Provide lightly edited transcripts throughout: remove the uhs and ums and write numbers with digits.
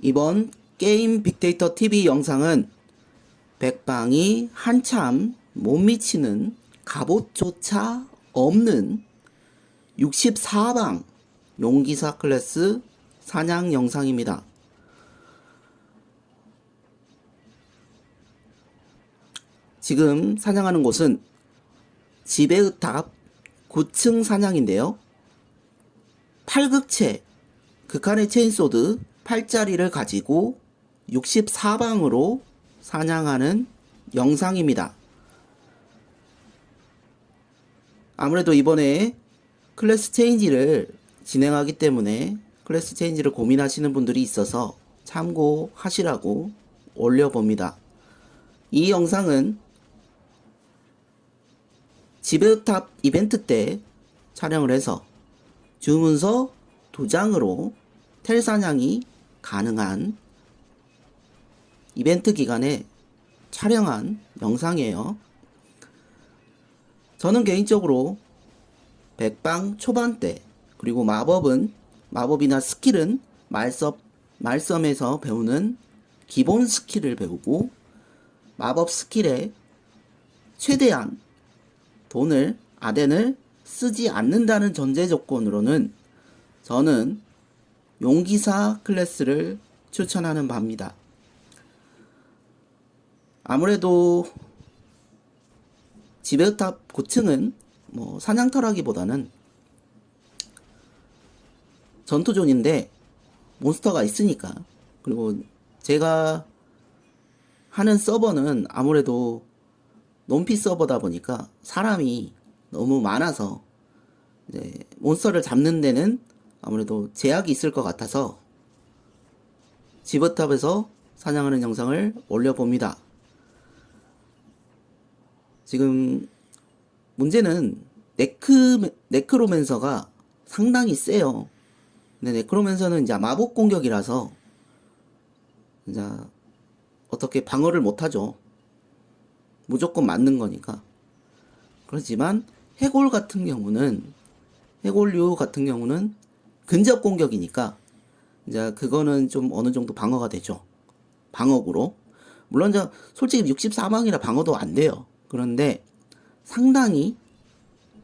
이번 게임 빅데이터 TV 영상은 백방이 한참 못 미치는 갑옷조차 없는 64방 용기사 클래스 사냥 영상입니다. 지금 사냥하는 곳은 지배의 탑 9층 사냥인데요. 8극체 극한의 체인소드 8짜리를 가지고 64방으로 사냥하는 영상입니다. 아무래도 이번에 클래스 체인지를 진행하기 때문에 클래스 체인지를 고민하시는 분들이 있어서 참고하시라고 올려봅니다. 이 영상은 지배탑 이벤트 때 촬영을 해서 주문서 2장으로 텔 사냥이 가능한 이벤트 기간에 촬영한 영상이에요. 저는 개인적으로 백방 초반 때, 그리고 마법이나 스킬은 말섬에서 배우는 기본 스킬을 배우고 마법 스킬에 최대한 아덴을 쓰지 않는다는 전제 조건으로는 저는 용기사 클래스를 추천하는 바입니다. 아무래도 지배탑 9층은 사냥터라기보다는 전투존인데 몬스터가 있으니까, 그리고 제가 하는 서버는 아무래도 논피 서버다 보니까 사람이 너무 많아서 이제 몬스터를 잡는 데는 아무래도 제약이 있을 것 같아서 지배탑에서 사냥하는 영상을 올려봅니다. 지금 문제는 네크로맨서가 상당히 세요. 근데 네크로맨서는 이제 마법 공격이라서 이제 어떻게 방어를 못하죠. 무조건 맞는 거니까. 그렇지만 해골류 같은 경우는 근접 공격이니까 이제 그거는 좀 어느 정도 방어가 되죠. 방어구로. 물론 솔직히 64방이라 방어도 안 돼요. 그런데 상당히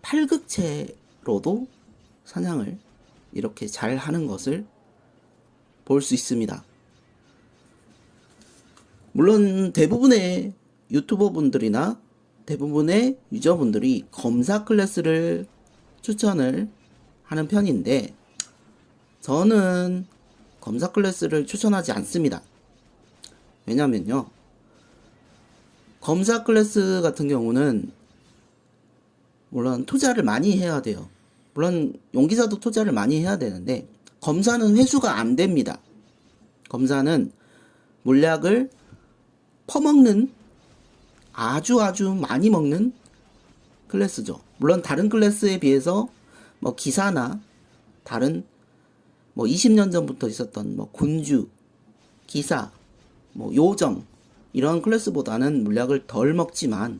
8극체로도 사냥을 이렇게 잘 하는 것을 볼 수 있습니다. 물론 대부분의 유튜버분들이나 대부분의 유저분들이 검사 클래스를 추천을 하는 편인데 저는 검사 클래스를 추천하지 않습니다. 왜냐면요, 검사 클래스 같은 경우는 물론 투자를 많이 해야 돼요. 물론 용기사도 투자를 많이 해야 되는데 검사는 회수가 안 됩니다. 검사는 물약을 퍼먹는, 아주 많이 먹는 클래스죠. 물론 다른 클래스에 비해서 기사나 다른 20년 전부터 있었던 군주, 기사, 요정 이런 클래스보다는 물약을 덜 먹지만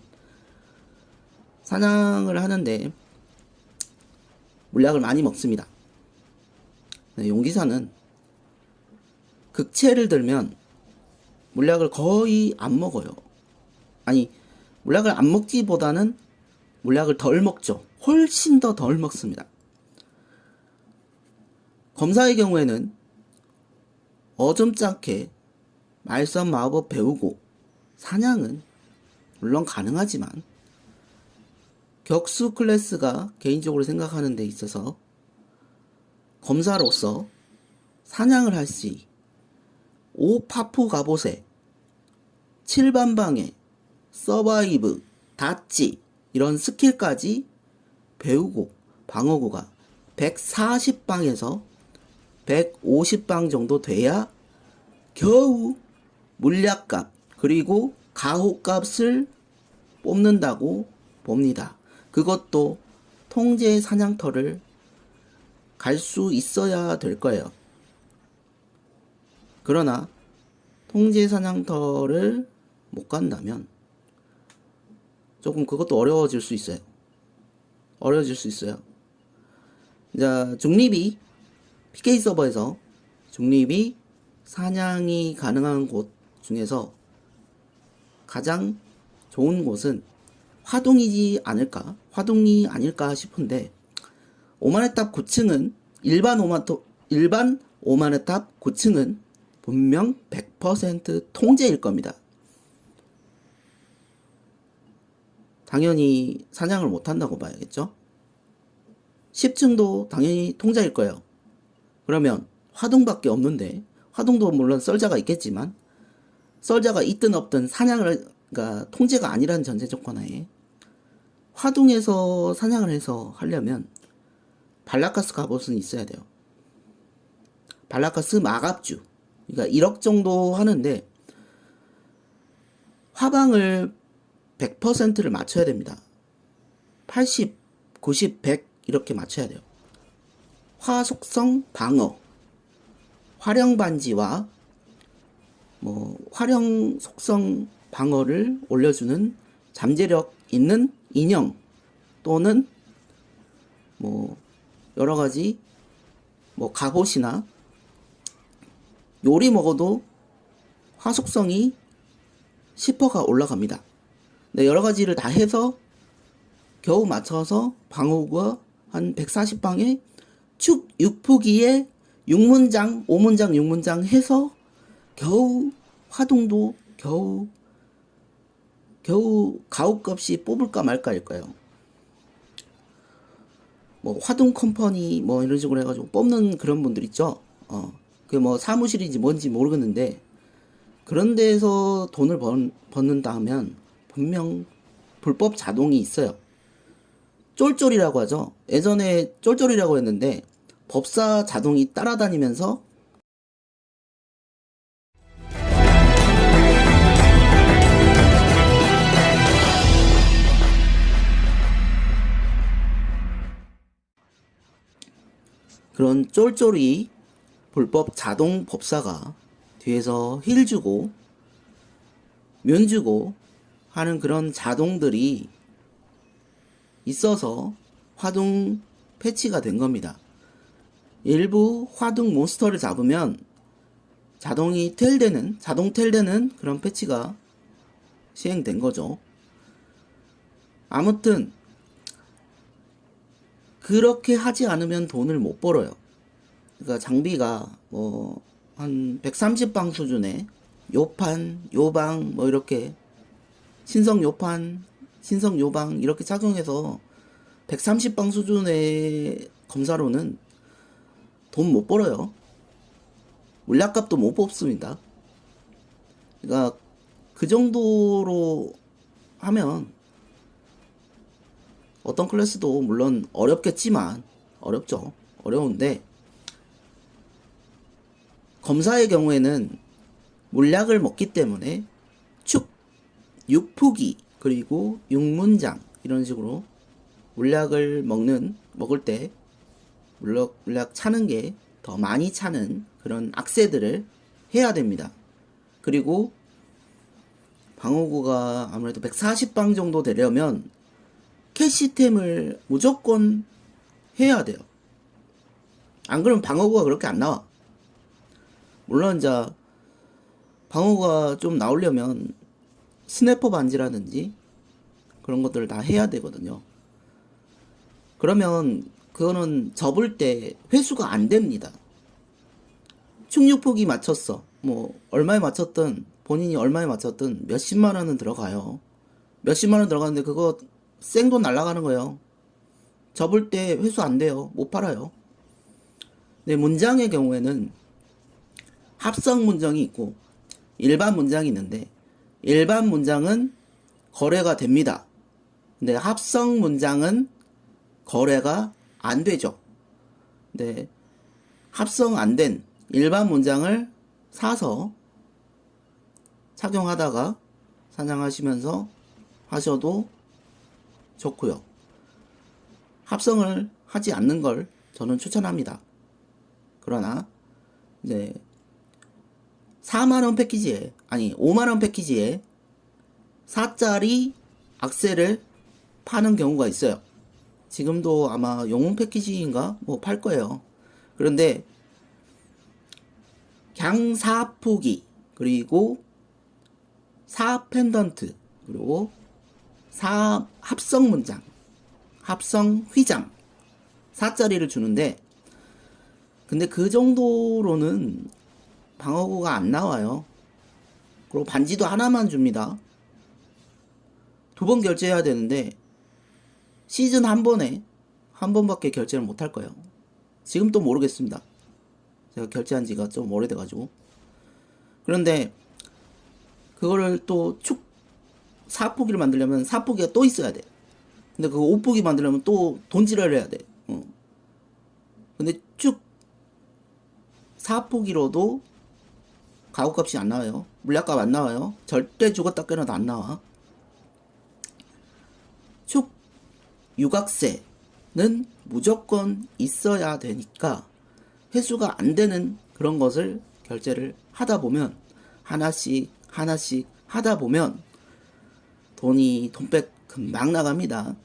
사냥을 하는데 물약을 많이 먹습니다. 용기사는 극체를 들면 물약을 거의 안 먹어요. 아니, 물약을 안 먹기보다는 물약을 덜 먹죠. 훨씬 더 덜 먹습니다. 검사의 경우에는 어점잖게 말썽 마법 배우고 사냥은 물론 가능하지만 격수 클래스가 개인적으로 생각하는 데 있어서 검사로서 사냥을 할 시 5파프 갑옷에 7반방에 서바이브, 닷지 이런 스킬까지 배우고 방어구가 140방에서 150방 정도 돼야 겨우 물약값 그리고 가호값을 뽑는다고 봅니다. 그것도 통제 사냥터를 갈 수 있어야 될 거예요. 그러나 통제 사냥터를 못 간다면 조금 그것도 어려워질 수 있어요. 자, 중립이 PK 서버에서 중립이 사냥이 가능한 곳 중에서 가장 좋은 곳은 화동이지 않을까? 화동이 아닐까 싶은데, 오마네탑 고층은 일반 오마네탑 고층은 분명 100% 통제일 겁니다. 당연히 사냥을 못한다고 봐야겠죠. 10층도 당연히 통제일 거예요. 그러면 화동밖에 없는데, 화동도 물론 썰자가 있겠지만 썰자가 있든 없든 사냥을, 그러니까 통제가 아니라는 전제 조건 하에 화동에서 사냥을 해서 하려면 발라카스 갑옷은 있어야 돼요. 발라카스 마갑주, 그러니까 1억 정도 하는데 화방을 100%를 맞춰야 됩니다. 80, 90, 100 이렇게 맞춰야 돼요. 화속성 방어, 화령 반지와 화령 속성 방어를 올려주는 잠재력 있는 인형 또는 여러 가지 갑옷이나 요리 먹어도 화속성이 10%가 올라갑니다. 네, 여러 가지를 다 해서 겨우 맞춰서 방어구가 한 140방에 축 6포기에 6문장, 5문장, 6문장 해서 겨우 화동도 겨우 가옥값이 뽑을까 말까일 거예요. 화동 컴퍼니 이런 식으로 해가지고 뽑는 그런 분들 있죠. 그 사무실인지 뭔지 모르겠는데 그런 데에서 돈을 벗는다 하면 분명 불법 자동이 있어요. 쫄쫄이라고 하죠. 예전에 쫄쫄이라고 했는데 법사 자동이 따라다니면서 그런 쫄쫄이 불법 자동 법사가 뒤에서 힐 주고 면 주고 하는 그런 자동들이 있어서 화동 패치가 된 겁니다. 일부 화동 몬스터를 잡으면 자동이 자동 텔되는 그런 패치가 시행된 거죠. 아무튼 그렇게 하지 않으면 돈을 못 벌어요. 그러니까 장비가 한 130방 수준의 요판, 요방 이렇게 신성 요판, 신성 요방 이렇게 착용해서 130방 수준의 검사로는 돈 못 벌어요. 물약값도 못 뽑습니다. 그러니까 그 정도로 하면 어떤 클래스도 물론 어렵겠지만 어려운데 검사의 경우에는 물약을 먹기 때문에 축, 6포기 그리고 6문장 이런 식으로 물약을 먹을 때 물약 차는 게 더 많이 차는 그런 악세들을 해야 됩니다. 그리고 방어구가 아무래도 140방 정도 되려면 캐시템을 무조건 해야 돼요. 안 그러면 방어구가 그렇게 안 나와. 물론 이제 방어구가 좀 나오려면 스냅퍼 반지라든지 그런 것들을 다 해야 되거든요. 그러면 그거는 접을 때 회수가 안 됩니다. 충육폭이 맞췄어. 얼마에 맞췄든 본인이 얼마에 맞췄든 몇십만 원은 들어가요. 몇십만 원 들어가는데 그거 생돈 날라가는 거예요. 접을 때 회수 안 돼요. 못 팔아요. 근데 문장의 경우에는 합성 문장이 있고 일반 문장이 있는데 일반 문장은 거래가 됩니다. 근데 합성 문장은 거래가 안 되죠. 근데 합성 안 된 일반 문장을 사서 착용하다가 사냥하시면서 하셔도 좋고요. 합성을 하지 않는 걸 저는 추천합니다. 그러나 이제 4만원 패키지에 5만원 패키지에 4짜리 악세를 파는 경우가 있어요. 지금도 아마 영웅 패키지인가 팔 거예요. 그런데 갱 4포기, 그리고 4 펜던트, 그리고 4 합성 문장, 합성 휘장 4짜리를 주는데, 근데 그 정도로는 방어구가 안 나와요. 그리고 반지도 하나만 줍니다. 2번 결제해야 되는데 시즌 한 번밖에 결제를 못 할 거예요. 지금 또 모르겠습니다. 제가 결제한 지가 좀 오래돼가지고. 그런데 그거를 또 축 4포기를 만들려면 4포기가 또 있어야 돼. 근데 그거 5포기 만들려면 또 돈지랄을 해야 돼. 근데 쭉 4포기로도 가구값이 안 나와요. 물약값 안 나와요. 절대 죽었다 깨어나도 안 나와. 축 유각세는 무조건 있어야 되니까 회수가 안 되는 그런 것을 결제를 하다 보면 하나씩 하다 보면 돈백 금방 나갑니다.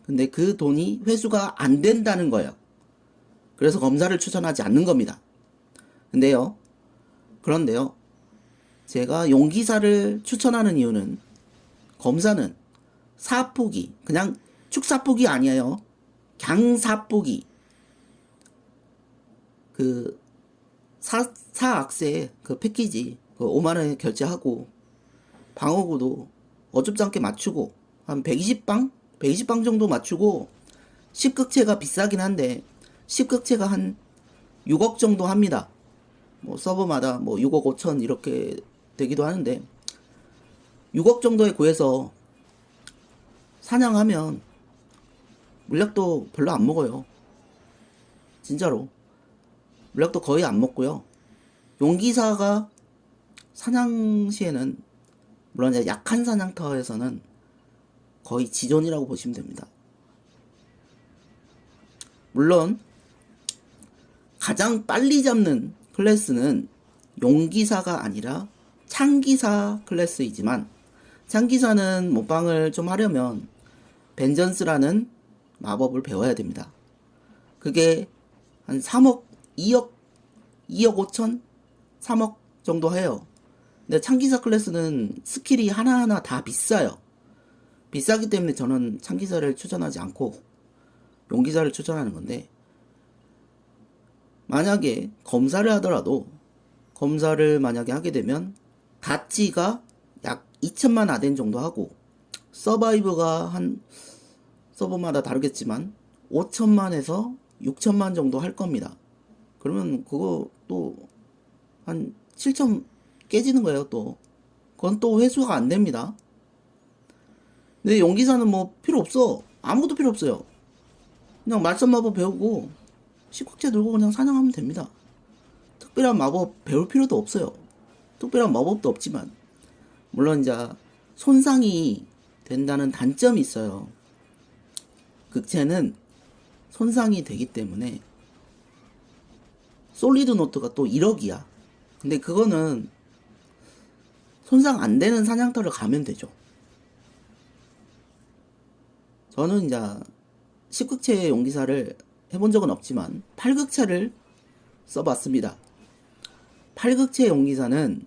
근데 그 돈이 회수가 안 된다는 거예요. 그래서 검사를 추천하지 않는 겁니다. 그런데요, 제가 용기사를 추천하는 이유는, 검사는 4포기, 그냥 축4포기 아니에요. 갱4포기. 그 4악세 그 패키지 그 5만원에 결제하고 방어구도 어줍지 않게 맞추고 한 120방 정도 맞추고 10극체가 비싸긴 한데 10극체가 한 6억 정도 합니다. 뭐 서버마다 뭐 6억 5천 이렇게 되기도 하는데 6억 정도에 구해서 사냥하면 물약도 별로 안 먹어요. 진짜로. 물약도 거의 안 먹고요. 용기사가 사냥 시에는, 물론 이제 약한 사냥터에서는 거의 지존이라고 보시면 됩니다. 물론 가장 빨리 잡는 클래스는 용기사가 아니라 창기사 클래스이지만, 창기사는 몸빵을 좀 하려면 벤전스라는 마법을 배워야 됩니다. 그게 한 3억, 2억 5천? 3억 정도 해요. 근데 창기사 클래스는 스킬이 하나하나 다 비싸요. 비싸기 때문에 저는 창기사를 추천하지 않고 용기사를 추천하는 건데, 만약에 검사를 하더라도, 검사를 만약에 하게 되면 가치가 약 2천만 아덴 정도 하고, 서바이브가 한 서버마다 다르겠지만 5천만에서 6천만 정도 할 겁니다. 그러면 그거 또 한 7천 깨지는 거예요. 또 그건 또 회수가 안 됩니다. 근데 용기사는 뭐 필요 없어. 아무것도 필요 없어요. 그냥 말썽 마법 배우고 10국제 들고 그냥 사냥하면 됩니다. 특별한 마법 배울 필요도 없어요. 특별한 마법도 없지만, 물론 이제 손상이 된다는 단점이 있어요. 극체는 손상이 되기 때문에 솔리드 노트가 또 1억이야. 근데 그거는 손상 안 되는 사냥터를 가면 되죠. 저는 이제 10극체 용기사를 해본 적은 없지만 8극체를 써봤습니다. 8극체 용기사는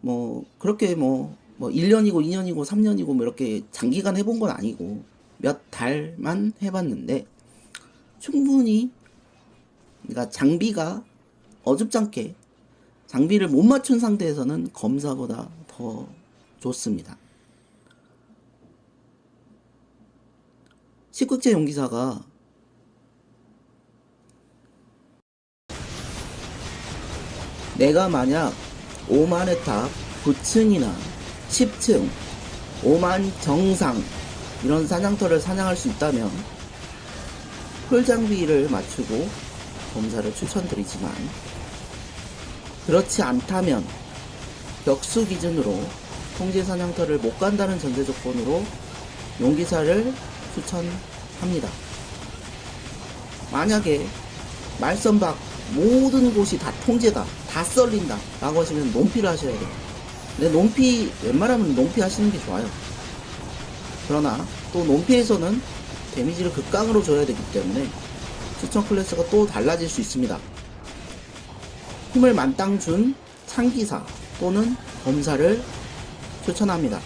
뭐 그렇게 뭐 1년이고 2년이고 3년이고 뭐 이렇게 장기간 해본 건 아니고 몇 달만 해봤는데, 충분히, 그러니까 장비가 어줍잖게 장비를 못 맞춘 상태에서는 검사보다 더 좋습니다. 10극체 용기사가 내가 만약 5만의 탑 9층이나 10층 5만 정상 이런 사냥터를 사냥할 수 있다면 풀 장비를 맞추고 검사를 추천드리지만, 그렇지 않다면 격수 기준으로 통제 사냥터를 못 간다는 전제 조건으로 용기사를 추천합니다. 만약에 말선박 모든 곳이 다 통제다, 다 썰린다 라고 하시면 논피를 하셔야 돼요. 근데 논피, 웬만하면 논피 하시는 게 좋아요. 그러나 또 논피에서는 데미지를 극강으로 줘야 되기 때문에 추천 클래스가 또 달라질 수 있습니다. 힘을 만땅 준 창기사 또는 검사를 추천합니다.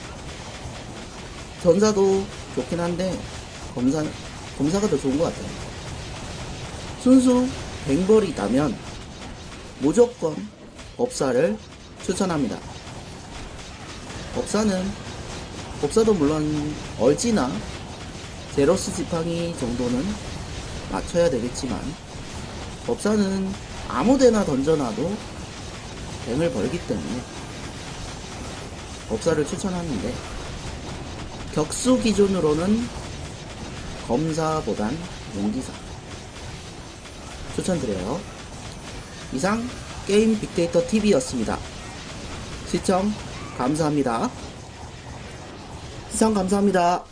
전사도 좋긴 한데 검사가 더 좋은 것 같아요. 순수 뱅벌이다면 무조건 법사를 추천합니다. 법사도 물론 얼지나 제로스 지팡이 정도는 맞춰야 되겠지만 법사는 아무데나 던져놔도 뱅을 벌기 때문에 법사를 추천하는데 격수 기준으로는 검사보단 용기사 추천드려요. 이상 게임 빅데이터 TV였습니다. 시청 감사합니다. 시청 감사합니다.